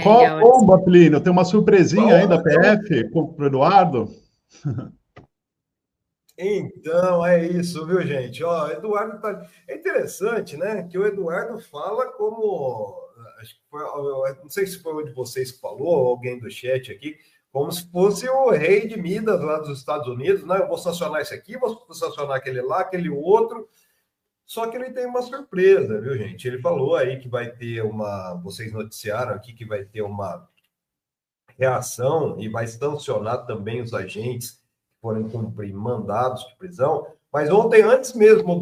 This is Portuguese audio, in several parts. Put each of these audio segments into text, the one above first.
Qual a Melhor. bomba, Plínio? Tem uma surpresinha aí da Bom, PF para o Eduardo? então, é isso, viu, gente? Ó, Eduardo tá. É interessante, né? Que o Eduardo fala como. Acho que foi, não sei se foi um de vocês que falou, ou alguém do chat aqui, como se fosse o rei de Midas lá dos Estados Unidos, né? Eu vou sancionar esse aqui, vou sancionar aquele lá, aquele outro. Só que ele tem uma surpresa, viu, gente? Ele falou aí que vai ter uma. Vocês noticiaram aqui que vai ter uma reação e vai sancionar também os agentes que forem cumprir mandados de prisão. Mas ontem, antes mesmo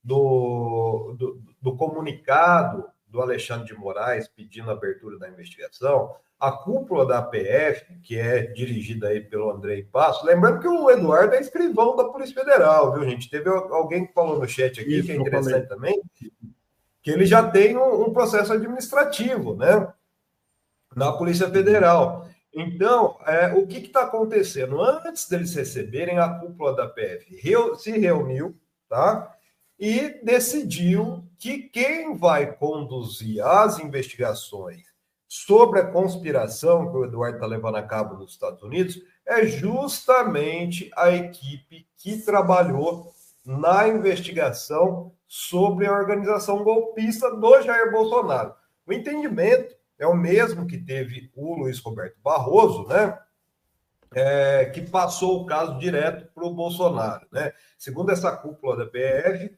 do comunicado do Alexandre de Moraes pedindo a abertura da investigação, a cúpula da PF, que é dirigida aí pelo Andrei Passo, lembrando que o Eduardo é escrivão da Polícia Federal, viu, gente? Teve alguém que falou no chat aqui, Isso que é que eu falei. interessante também, que ele já tem um processo administrativo, né? Na Polícia Federal. Então, o que está acontecendo? Antes deles receberem, a cúpula da PF se reuniu, tá? E decidiu que quem vai conduzir as investigações sobre a conspiração que o Eduardo está levando a cabo nos Estados Unidos é justamente a equipe que trabalhou na investigação sobre a organização golpista do Jair Bolsonaro. O entendimento é o mesmo que teve o Luiz Roberto Barroso, né? Que passou o caso direto para o Bolsonaro, né? Segundo essa cúpula da PF,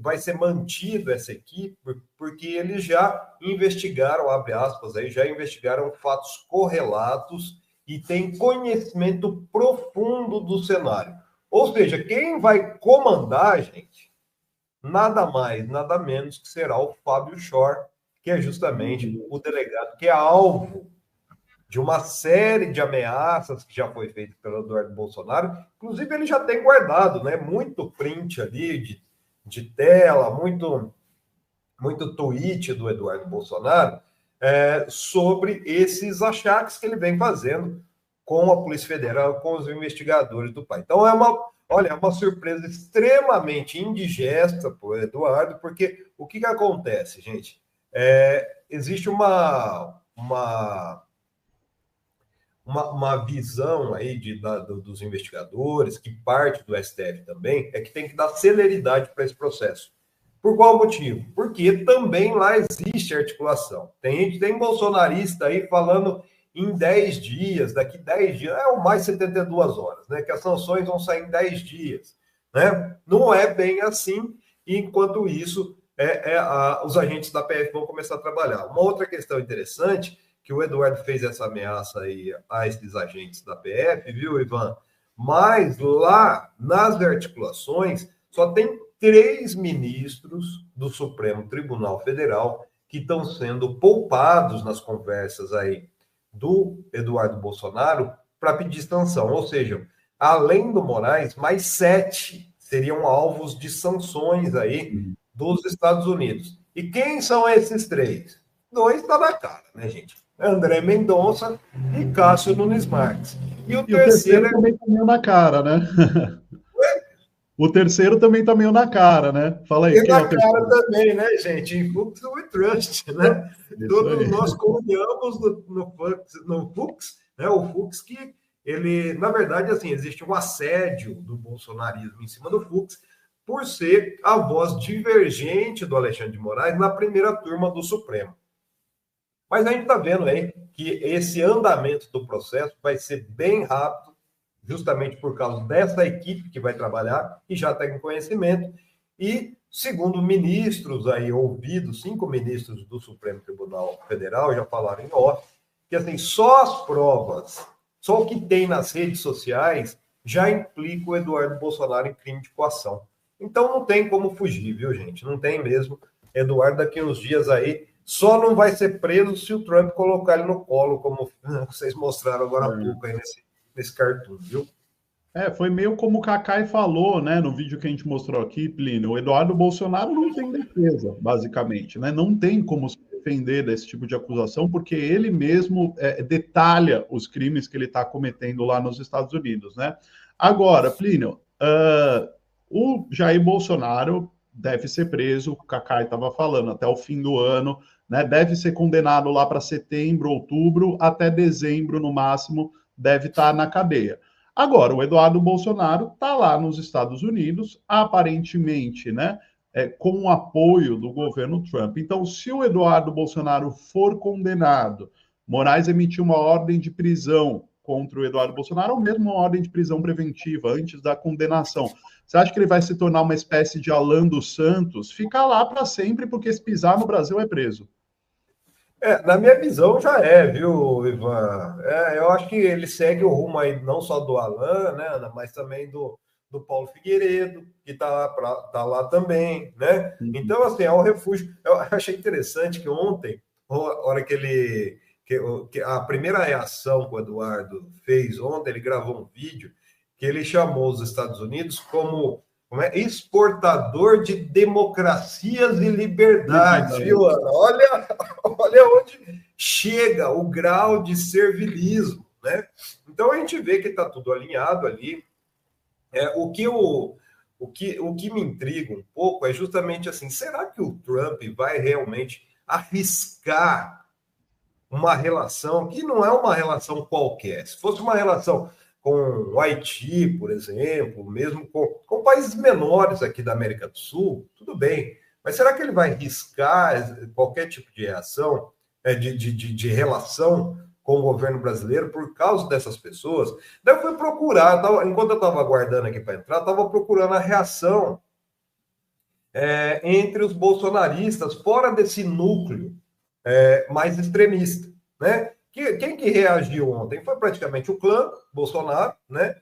vai ser mantido essa equipe porque eles já investigaram, abre aspas, aí, já investigaram fatos correlatos e têm conhecimento profundo do cenário. Ou seja, quem vai comandar, gente, nada mais, nada menos que será o Fábio Shor, que é justamente o delegado que é alvo de uma série de ameaças que já foi feito pelo Eduardo Bolsonaro. Inclusive, ele já tem guardado, né? Muito print ali de tela, muito tweet do Eduardo Bolsonaro sobre esses achaques que ele vem fazendo com a Polícia Federal, com os investigadores do país. Então, é uma surpresa extremamente indigesta para o Eduardo, porque o que acontece, gente? Existe uma visão aí dos investigadores, que parte do STF também, é que tem que dar celeridade para esse processo. Por qual motivo? Porque também lá existe articulação. Tem bolsonarista aí falando em 10 dias, daqui 10 dias, o mais 72 horas, né? Que as sanções vão sair em 10 dias. Né? Não é bem assim, e enquanto isso, os agentes da PF vão começar a trabalhar. Uma outra questão interessante, que o Eduardo fez essa ameaça aí a esses agentes da PF, viu, Ivan? Mas lá nas articulações só tem 3 ministros do Supremo Tribunal Federal que estão sendo poupados nas conversas aí do Eduardo Bolsonaro para pedir sanção. Ou seja, além do Moraes, mais 7 seriam alvos de sanções aí dos Estados Unidos. E quem são esses 3? 2 está na cara, né, gente? André Mendonça e Cássio Nunes Marques. E o E o terceiro terceiro também está meio na cara, né? O terceiro também está meio na cara, né? Fala aí, e quem é na o cara terceiro? também, né, gente? Em Fux we trust, né? Isso Todos aí. nós confiamos no Fux, né? O Fux que ele, na verdade, assim, existe um assédio do bolsonarismo em cima do Fux por ser a voz divergente do Alexandre de Moraes na primeira turma do Supremo. Mas a gente está vendo aí que esse andamento do processo vai ser bem rápido, justamente por causa dessa equipe que vai trabalhar, que já tem conhecimento, e, segundo ministros aí ouvidos, 5 ministros do Supremo Tribunal Federal já falaram em off, que assim, só as provas, só o que tem nas redes sociais já implica o Eduardo Bolsonaro em crime de coação. Então não tem como fugir, viu, gente? Não tem mesmo. Eduardo, daqui uns dias aí, só não vai ser preso se o Trump colocar ele no colo, como vocês mostraram agora há pouco aí nesse cartoon, viu? Foi meio como o Cacai falou, né, no vídeo que a gente mostrou aqui, Plínio. O Eduardo Bolsonaro não tem defesa, basicamente, né? Não tem como se defender desse tipo de acusação, porque ele mesmo detalha os crimes que ele está cometendo lá nos Estados Unidos, né? Agora, Plínio, o Jair Bolsonaro deve ser preso, o Cacai estava falando, até o fim do ano, né? Deve ser condenado lá para setembro, outubro, até dezembro, no máximo, deve estar na cadeia. Agora, o Eduardo Bolsonaro está lá nos Estados Unidos, aparentemente, né? Com o apoio do governo Trump. Então, se o Eduardo Bolsonaro for condenado, Moraes emitiu uma ordem de prisão contra o Eduardo Bolsonaro, ou mesmo uma ordem de prisão preventiva antes da condenação. Você acha que ele vai se tornar uma espécie de Alan dos Santos? Fica lá para sempre, porque se pisar no Brasil é preso. Na minha visão já é, viu, Ivan? Eu acho que ele segue o rumo aí não só do Alan, né, mas também do Paulo Figueiredo, que tá lá também, né? Então, assim, é um refúgio. Eu achei interessante que ontem, a hora que a primeira reação que o Eduardo fez ontem, ele gravou um vídeo que ele chamou os Estados Unidos como exportador de democracias e liberdades, viu, Ana? Olha onde chega o grau de servilismo, né? Então a gente vê que está tudo alinhado ali. O que me intriga um pouco é justamente assim: será que o Trump vai realmente arriscar uma relação que não é uma relação qualquer? Se fosse uma relação com o Haiti, por exemplo, mesmo com países menores aqui da América do Sul, tudo bem. Mas será que ele vai riscar qualquer tipo de reação, de relação com o governo brasileiro por causa dessas pessoas? Daí eu fui procurar, enquanto eu estava aguardando aqui para entrar, estava procurando a reação entre os bolsonaristas, fora desse núcleo mais extremista, né? Quem que reagiu ontem? Foi praticamente o clã Bolsonaro, né?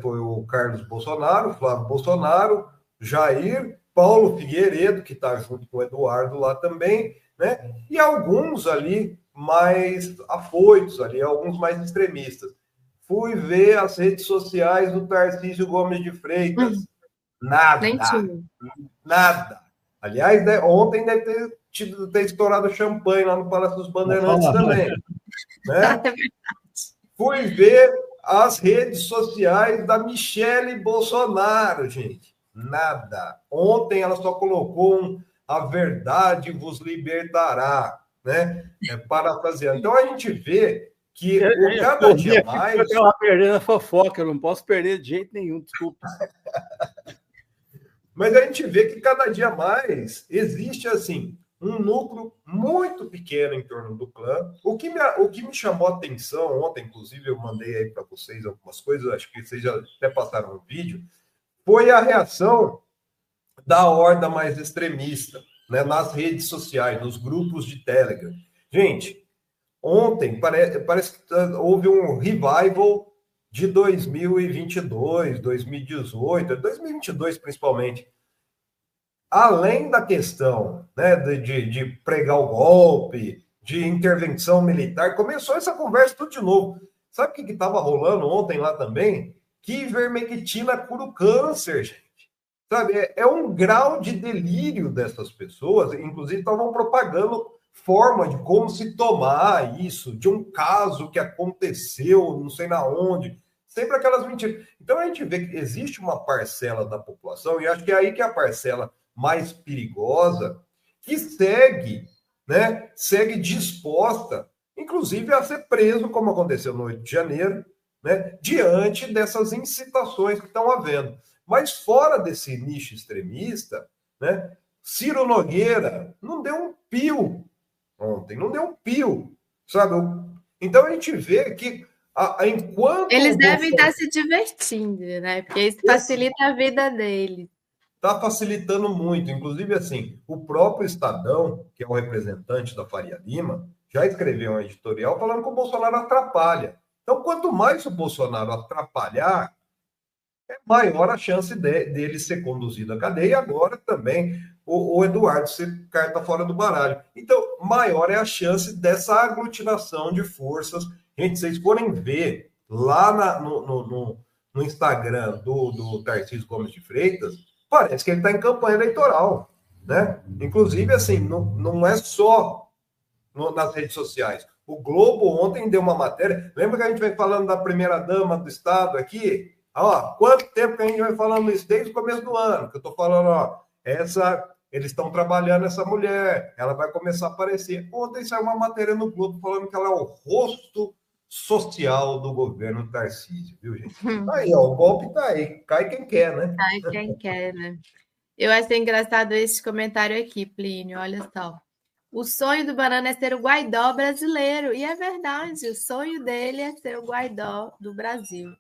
Foi o Carlos Bolsonaro, Flávio Bolsonaro, Jair, Paulo Figueiredo, que está junto com o Eduardo lá também, né? E alguns ali mais afoitos, ali, alguns mais extremistas. Fui ver as redes sociais do Tarcísio Gomes de Freitas. Nada. Nada. Aliás, ontem deve ter estourado champanhe lá no Palácio dos Bandeirantes também. Né? Fui ver as redes sociais da Michele Bolsonaro, gente. Nada. Ontem ela só colocou a verdade vos libertará, né? Parafraseando. Então a gente vê que cada dia mais... Eu estava perdendo a fofoca, eu não posso perder de jeito nenhum, desculpa. Mas a gente vê que cada dia mais existe, assim, um núcleo muito pequeno em torno do clã. O que me chamou a atenção ontem, inclusive eu mandei aí para vocês algumas coisas, acho que vocês já até passaram no vídeo, foi a reação da horda mais extremista, né, nas redes sociais, nos grupos de Telegram. Gente, ontem parece que houve um revival de 2022, 2018, 2022 principalmente. Além da questão, né, de pregar o golpe, de intervenção militar, começou essa conversa tudo de novo. Sabe o que estava rolando ontem lá também? Que ivermectina cura o câncer, gente. Sabe, é um grau de delírio dessas pessoas, inclusive estavam propagando forma de como se tomar isso, de um caso que aconteceu, não sei na onde, sempre aquelas mentiras. Então a gente vê que existe uma parcela da população, e acho que é aí que é a parcela mais perigosa, que segue, né, segue disposta, inclusive a ser preso, como aconteceu no 8 de janeiro, né, diante dessas incitações que estão havendo. Mas fora desse nicho extremista, né, Ciro Nogueira não deu um pio ontem, não deu um pio, sabe? Então a gente vê que enquanto... Eles devem estar se divertindo, né? Porque isso facilita a vida deles. Está facilitando muito. Inclusive, assim, o próprio Estadão, que é o representante da Faria Lima, já escreveu um editorial falando que o Bolsonaro atrapalha. Então, quanto mais o Bolsonaro atrapalhar, é maior a chance dele ser conduzido à cadeia. E agora também o Eduardo ser carta fora do baralho. Então, maior é a chance dessa aglutinação de forças. Gente, vocês forem ver lá no Instagram do Tarcísio Gomes de Freitas, parece que ele está em campanha eleitoral, né? Inclusive, assim, não é só nas redes sociais. O Globo ontem deu uma matéria. Lembra que a gente vem falando da primeira-dama do Estado aqui? Ó, quanto tempo que a gente vai falando isso desde o começo do ano? Que eu estou falando, ó, eles estão trabalhando essa mulher, ela vai começar a aparecer. Ontem saiu uma matéria no Globo falando que ela é o rosto social do governo Tarcísio, viu, gente? Aí, ó, o golpe tá aí, cai quem quer, né? Cai quem quer, né? Eu achei engraçado esse comentário aqui, Plínio, olha só. O sonho do Banana é ser o Guaidó brasileiro, e é verdade, o sonho dele é ser o Guaidó do Brasil.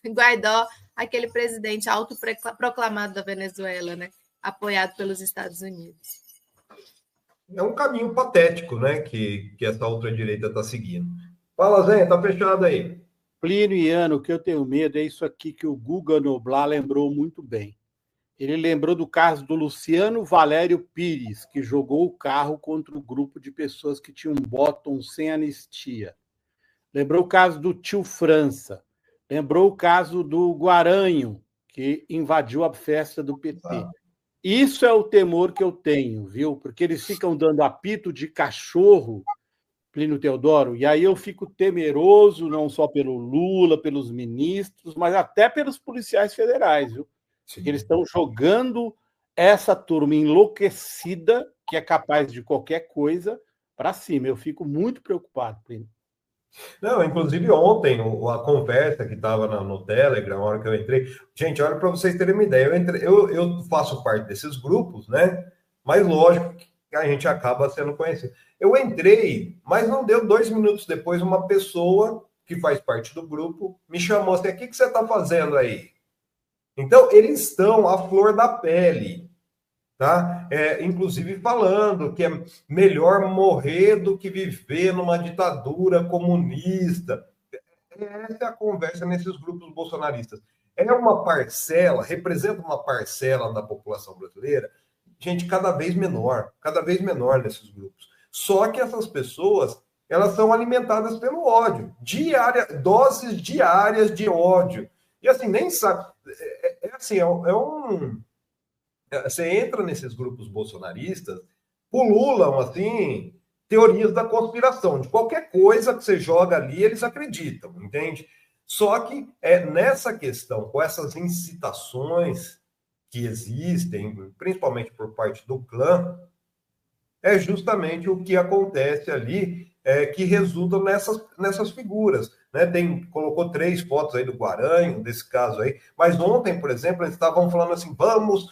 Guaidó, aquele presidente autoproclamado da Venezuela, né? Apoiado pelos Estados Unidos. É um caminho patético, né, que essa ultradireita está seguindo. Fala, Zé, tá fechado aí. Plínio e Ana, o que eu tenho medo é isso aqui que o Guga Noblar lembrou muito bem. Ele lembrou do caso do Luciano Valério Pires, que jogou o carro contra o grupo de pessoas que tinham bottom sem anistia. Lembrou o caso do tio França. Lembrou o caso do Guaranho, que invadiu a festa do PT. Isso é o temor que eu tenho, viu? Porque eles ficam dando apito de cachorro, Plínio Teodoro, e aí eu fico temeroso, não só pelo Lula, pelos ministros, mas até pelos policiais federais, viu? Porque eles estão jogando essa turma enlouquecida, que é capaz de qualquer coisa, para cima. Eu fico muito preocupado, Plínio. Não, inclusive ontem, a conversa que estava no Telegram, na hora que eu entrei. Gente, olha para vocês terem uma ideia. Eu faço parte desses grupos, né? Mas lógico que a gente acaba sendo conhecido. Eu entrei, mas não deu 2 minutos depois, uma pessoa que faz parte do grupo me chamou assim: o que você está fazendo aí? Então, eles estão à flor da pele, tá? Inclusive falando que é melhor morrer do que viver numa ditadura comunista. Essa é a conversa nesses grupos bolsonaristas. É uma parcela, representa uma parcela da população brasileira, gente, cada vez menor nesses grupos. Só que essas pessoas, elas são alimentadas pelo ódio, doses diárias de ódio. E assim, nem sabe. Você entra nesses grupos bolsonaristas, pululam, assim, teorias da conspiração. De qualquer coisa que você joga ali, eles acreditam, entende? Só que nessa questão, com essas incitações que existem, principalmente por parte do clã, é justamente o que acontece ali, que resulta nessas figuras. Né? Colocou 3 fotos aí do Guaranho, desse caso aí, mas ontem, por exemplo, eles estavam falando assim: vamos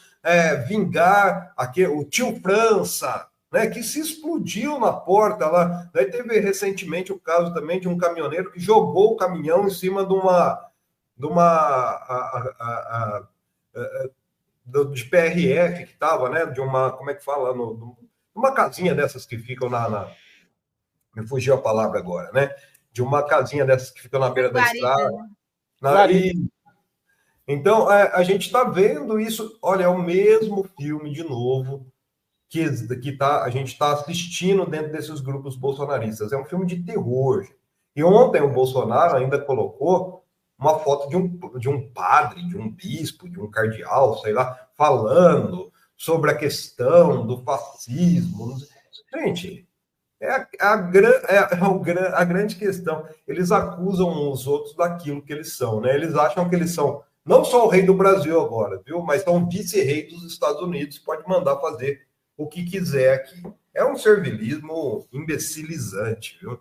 vingar o tio França, né, que se explodiu na porta lá. Daí teve recentemente o caso também de um caminhoneiro que jogou o caminhão em cima de PRF que estava, né, de uma, como é que fala, uma casinha dessas que ficam me fugiu a palavra agora, né? De uma casinha dessas que ficam na beira da estrada. Então, a gente está vendo isso. Olha, é o mesmo filme de novo que a gente está assistindo dentro desses grupos bolsonaristas. É um filme de terror. E ontem o Bolsonaro ainda colocou uma foto de um padre, de um bispo, de um cardeal, sei lá, falando sobre a questão do fascismo. Gente, a grande questão. Eles acusam os outros daquilo que eles são, né? Eles acham que eles são não só o rei do Brasil agora, viu? Mas são vice-rei dos Estados Unidos, pode mandar fazer o que quiser aqui. É um servilismo imbecilizante, viu?